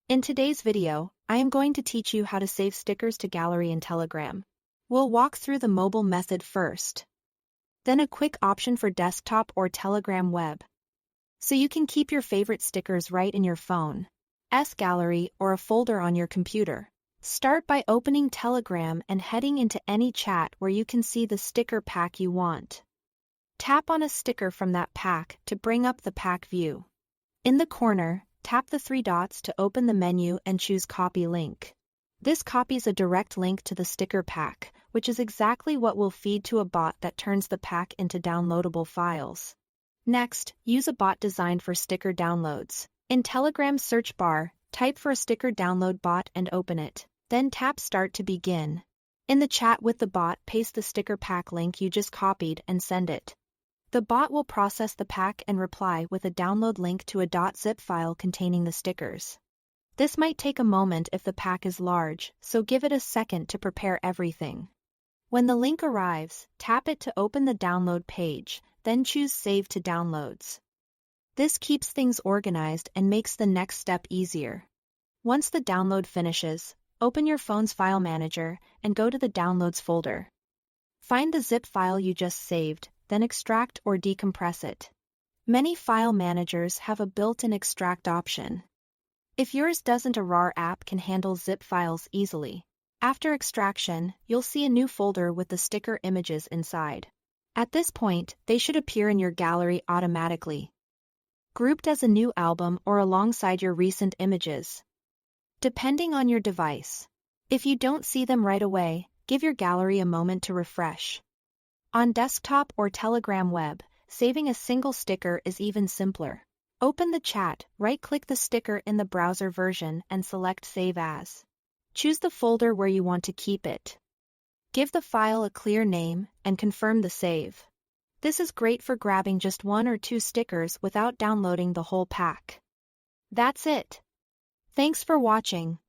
In today's video, I am going to teach you how to save stickers to Gallery in Telegram. We'll walk through the mobile method first. Then a quick option for desktop or Telegram web. So you can keep your favorite stickers right in your phone, Gallery, or a folder on your computer. Start by opening Telegram and heading into any chat where you can see the sticker pack you want. Tap on a sticker from that pack to bring up the pack view. In the corner, tap the three dots to open the menu and choose Copy Link. This copies a direct link to the sticker pack, which is exactly what will feed to a bot that turns the pack into downloadable files. Next, use a bot designed for sticker downloads. In Telegram's search bar, type for a sticker download bot and open it. Then tap Start to begin. In the chat with the bot, paste the sticker pack link you just copied and send it. The bot will process the pack and reply with a download link to a .zip file containing the stickers. This might take a moment if the pack is large, so give it a second to prepare everything. When the link arrives, tap it to open the download page, then choose Save to Downloads. This keeps things organized and makes the next step easier. Once the download finishes, open your phone's file manager and go to the Downloads folder. Find the zip file you just saved, then extract or decompress it. Many file managers have a built-in extract option. If yours doesn't, a RAR app can handle zip files easily. After extraction, you'll see a new folder with the sticker images inside. At this point, they should appear in your gallery automatically, grouped as a new album or alongside your recent images, depending on your device. If you don't see them right away, give your gallery a moment to refresh. On desktop or Telegram web, saving a single sticker is even simpler. Open the chat, right-click the sticker in the browser version and select Save As. Choose the folder where you want to keep it. Give the file a clear name and confirm the save. This is great for grabbing just one or two stickers without downloading the whole pack. That's it. Thanks for watching.